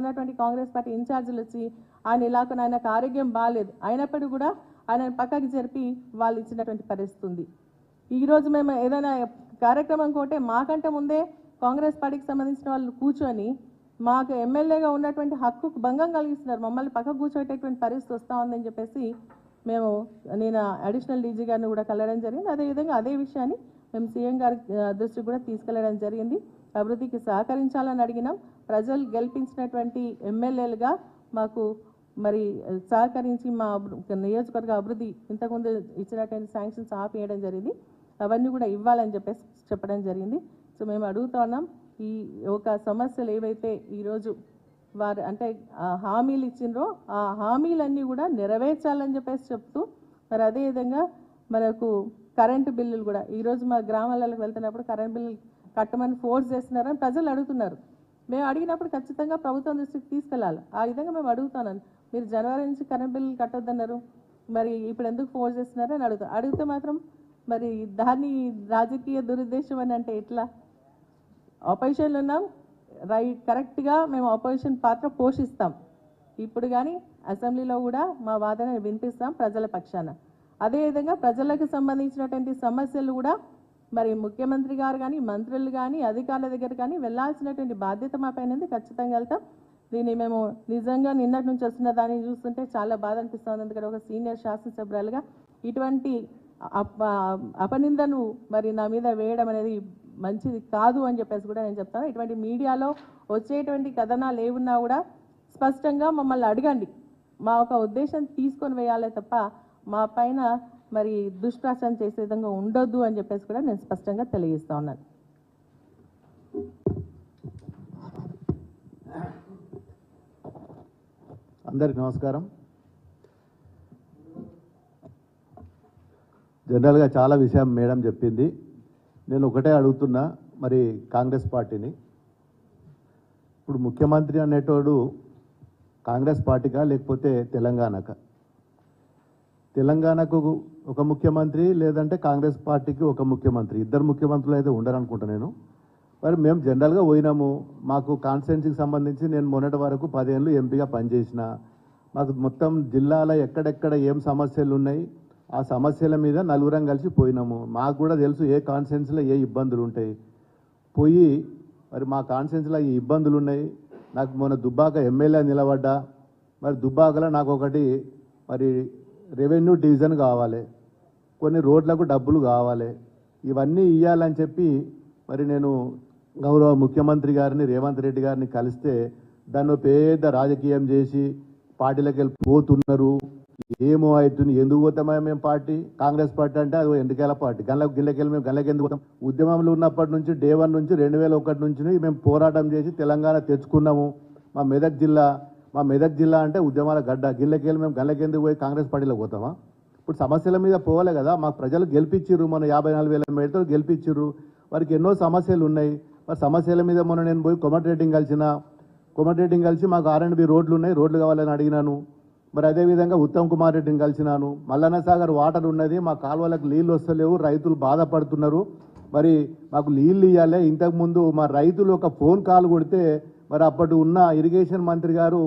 ఉన్నటువంటి కాంగ్రెస్ పార్టీ ఇన్ఛార్జీలు వచ్చి ఆయన ఇలాగ ఆయనకు ఆరోగ్యం బాగాలేదు అయినప్పటికీ కూడా ఆయన పక్కకి జరిపి వాళ్ళు ఇచ్చినటువంటి పరిస్థితి ఉంది. ఈరోజు మేము ఏదైనా కార్యక్రమం కోటే మాకంటే ముందే కాంగ్రెస్ పార్టీకి సంబంధించిన వాళ్ళు కూర్చొని మాకు ఎమ్మెల్యేగా ఉన్నటువంటి హక్కుకు భంగం కలిగిస్తున్నారు, మమ్మల్ని పక్కకు కూర్చోటటువంటి పరిస్థితి వస్తూ ఉందని చెప్పేసి నేను అడిషనల్ డీజీ గారిని కూడా కలవడం జరిగింది. అదేవిధంగా అదే విషయాన్ని మేము సీఎం గారి దృష్టికి కూడా తీసుకెళ్లడం జరిగింది. అభివృద్ధికి సహకరించాలని అడిగినాం. ప్రజలు గెలిపించినటువంటి ఎమ్మెల్యేలుగా మాకు మరి సహకరించి మా నియోజకవర్గ అభివృద్ధి ఇంతకుముందు ఇచ్చినటువంటి శాంక్షన్స్ ఆపేయడం జరిగింది, అవన్నీ కూడా ఇవ్వాలని చెప్పేసి చెప్పడం జరిగింది. సో మేము అడుగుతా ఉన్నాం, ఈ ఒక సమస్యలు ఏవైతే ఈరోజు వారు అంటే హామీలు ఇచ్చిండ్రో ఆ హామీలన్నీ కూడా నెరవేర్చాలని చెప్పేసి చెప్తూ మరి అదేవిధంగా మనకు కరెంటు బిల్లులు కూడా ఈరోజు మా గ్రామాలకు వెళ్తున్నప్పుడు కరెంట్ బిల్లులు కట్టమని ఫోర్స్ చేస్తున్నారని ప్రజలు అడుగుతున్నారు. మేము అడిగినప్పుడు ఖచ్చితంగా ప్రభుత్వం దృష్టికి తీసుకెళ్ళాలి. ఆ విధంగా మేము అడుగుతున్నాను, మీరు జనవరి నుంచి కరెంట్ బిల్లులు కట్టొద్దన్నారు, మరి ఇప్పుడు ఎందుకు ఫోర్స్ చేస్తున్నారు అని అడిగితే మాత్రం మరి దాన్ని రాజకీయ దురుద్దేశం అని అంటే ఎట్లా? ఆపోజిషన్లో ఉన్నాం, కరెక్ట్గా మేము ఆపోజిషన్ పాత్ర పోషిస్తాం. ఇప్పుడు కానీ అసెంబ్లీలో కూడా మా వాదనని వినిపిస్తాం ప్రజల పక్షాన. అదేవిధంగా ప్రజలకు సంబంధించినటువంటి సమస్యలు కూడా మరి ముఖ్యమంత్రి గారు కానీ మంత్రులు కానీ అధికారుల దగ్గర కానీ వెళ్ళాల్సినటువంటి బాధ్యత మా పైన ఉంది, ఖచ్చితంగా వెళ్తాం. దీన్ని మేము నిజంగా నిన్నటి నుంచి వస్తున్న దాన్ని చూస్తుంటే చాలా బాధ అనిపిస్తుంది. ఎందుకంటే ఒక సీనియర్ శాసనసభ్యులుగా ఇటువంటి అపనిందను మరి నా మీద వేయడం అనేది మంచిది కాదు అని చెప్పేసి కూడా నేను చెప్తాను. ఇటువంటి మీడియాలో వచ్చేటువంటి కథనాలు ఏమున్నా కూడా స్పష్టంగా మమ్మల్ని అడగండి, మా ఒక ఉద్దేశం తీసుకొని వేయాలే తప్ప మా పైన మరి దుష్ప్రచారం చేసే విధంగా ఉండొద్దు అని చెప్పేసి కూడా నేను స్పష్టంగా తెలియజేస్తా ఉన్నాను. అందరికి నమస్కారం. జనరల్గా చాలా విషయం మేడం చెప్పింది. నేను ఒకటే అడుగుతున్నా, మరి కాంగ్రెస్ పార్టీని, ఇప్పుడు ముఖ్యమంత్రి అనేటోడు కాంగ్రెస్ పార్టీకా లేకపోతే తెలంగాణకా? తెలంగాణకు ఒక ముఖ్యమంత్రి లేదంటే కాంగ్రెస్ పార్టీకి ఒక ముఖ్యమంత్రి, ఇద్దరు ముఖ్యమంత్రులు అయితే ఉండరనుకుంటా నేను. మరి మేము జనరల్గా పోయినాము, మాకు కాన్స్టిట్యున్సీకి సంబంధించి నేను మొన్నటి వరకు 10 ఏళ్ళు ఎంపీగా పనిచేసిన, మాకు మొత్తం జిల్లాలో ఎక్కడెక్కడ ఏం సమస్యలు ఉన్నాయి ఆ సమస్యల మీద నలుగురం కలిసి పోయినాము. మాకు కూడా తెలుసు ఏ కాన్స్టిట్యున్సీలో ఏ ఇబ్బందులు ఉంటాయి. పోయి మరి మా కాన్స్టిట్యున్సీలో ఈ ఇబ్బందులు ఉన్నాయి. నాకు మొన్న దుబ్బాక ఎమ్మెల్యే నిలబడ్డా, మరి దుబ్బాకలో నాకు ఒకటి మరి రెవెన్యూ డివిజన్ కావాలి, కొన్ని రోడ్లకు డబ్బులు కావాలి, ఇవన్నీ ఇవ్వాలని చెప్పి మరి నేను గౌరవ ముఖ్యమంత్రి గారిని రేవంత్ రెడ్డి గారిని కలిస్తే దాన్ని పెద్ద రాజకీయం చేసి పార్టీలకు వెళ్ళి పోతున్నారు. ఏమో అవుతుంది, ఎందుకు పోతామా మేము పార్టీ? కాంగ్రెస్ పార్టీ అంటే అది ఎండికేల పార్టీ, గిల్లకెళ్ళి మేము గల్లకి ఎందుకు పోతాం? ఉద్యమంలో ఉన్నప్పటి నుంచి డే 1 నుంచి 2001 నుంచి మేము పోరాటం చేసి తెలంగాణ తెచ్చుకున్నాము. మా మెదక్ జిల్లా అంటే ఉద్యమాల గడ్డ, గిల్లకెళ్ళి మేము గల్లకెందుకు పోయి కాంగ్రెస్ పార్టీలో పోతామా? ఇప్పుడు సమస్యల మీద పోవాలి కదా, మాకు ప్రజలు గెలిపించిర్రు, మన 54,000 మేడతో గెలిపించిర్రు. వారికి ఎన్నో సమస్యలు ఉన్నాయి. మరి సమస్యల మీద మొన్న నేను పోయి కోమటిరెడ్డిని కలిసి మాకు R&B రోడ్లు ఉన్నాయి, రోడ్లు కావాలని అడిగినాను. మరి అదేవిధంగా ఉత్తమ్ కుమార్ రెడ్డిని కలిసినాను. మల్లన్న సాగర్ వాటర్ ఉన్నది, మా కాలువలకు నీళ్ళు వస్తలేవు, రైతులు బాధపడుతున్నారు, మరి మాకు నీళ్ళు ఇవ్వాలి. ఇంతకుముందు మా రైతులు ఒక ఫోన్ కాల్ కొడితే మరి అప్పటి ఉన్న ఇరిగేషన్ మంత్రి గారు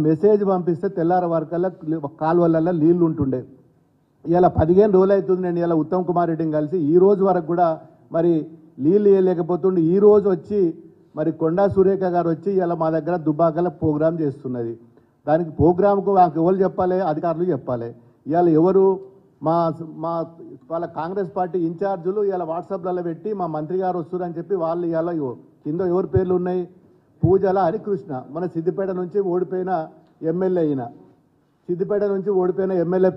మెసేజ్ పంపిస్తే తెల్లార వరకల్లా కాలువలలో నీళ్ళు ఉంటుండే. ఇలా 15 రోజులు అవుతుంది నేను ఇలా ఉత్తమ్ కుమార్ రెడ్డిని కలిసి, ఈ రోజు వరకు కూడా మరి నీళ్ళు ఇవ్వలేకపోతుండే. ఈ రోజు వచ్చి మరి కొండా సురేఖ గారు వచ్చి ఇలా మా దగ్గర దుబ్బాకలో ప్రోగ్రాం చేస్తున్నది. దానికి ప్రోగ్రాంకు మాకు ఎవరు చెప్పాలి? అధికారులు చెప్పాలి. ఇవాళ ఎవరు వాళ్ళ కాంగ్రెస్ పార్టీ ఇన్ఛార్జులు ఇలా వాట్సాప్లలో పెట్టి మా మంత్రి గారు వస్తున్నారని చెప్పి వాళ్ళు ఇలా కింద ఎవరి పేర్లు ఉన్నాయి? పూజల హరికృష్ణ, మన సిద్దిపేట నుంచి ఓడిపోయిన ఎమ్మెల్యే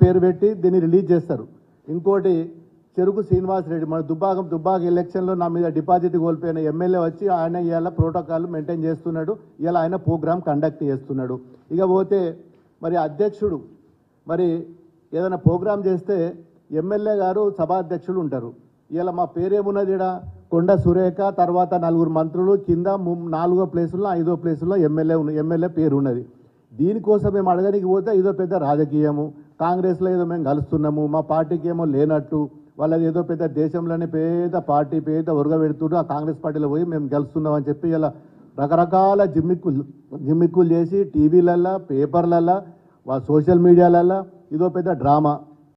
పేరు పెట్టి దీన్ని రిలీజ్ చేస్తారు. ఇంకోటి చెరుకు శ్రీనివాస్ రెడ్డి, మన దుబ్బాక ఎలక్షన్లో నా మీద డిపాజిట్ కోల్పోయిన ఎమ్మెల్యే వచ్చి ఆయన ఇవాళ ప్రోటోకాల్ మెయింటైన్ చేస్తున్నాడు, ఇలా ఆయన ప్రోగ్రామ్ కండక్ట్ చేస్తున్నాడు. ఇక పోతే మరి అధ్యక్షుడు మరి ఏదైనా ప్రోగ్రాం చేస్తే ఎమ్మెల్యే గారు సభాధ్యక్షులు ఉంటారు. ఇలా మా పేరేమున్నది? ఇక్కడ కొండ సురేఖ, తర్వాత 4 మంత్రులు, కింద 4వ ప్లేసుల్లో 5వ ప్లేసుల్లో ఎమ్మెల్యే పేరు ఉన్నది. దీనికోసం మేము అడగడానికి పోతే ఇదో పెద్ద రాజకీయము, కాంగ్రెస్లో ఏదో మేము కలుస్తున్నాము, మా పార్టీకి ఏమో లేనట్టు, వాళ్ళది ఏదో పెద్ద దేశంలోనే పెద్ద పార్టీ పెద్ద ఉరగబెడుతుండ్రు, ఆ కాంగ్రెస్ పార్టీలో పోయి మేము గెలుస్తున్నాం అని చెప్పి ఇలా రకరకాల జిమ్మిక్కులు చేసి టీవీలల్లో పేపర్లల్లో సోషల్ మీడియాలల్లో ఇదో పెద్ద డ్రామా.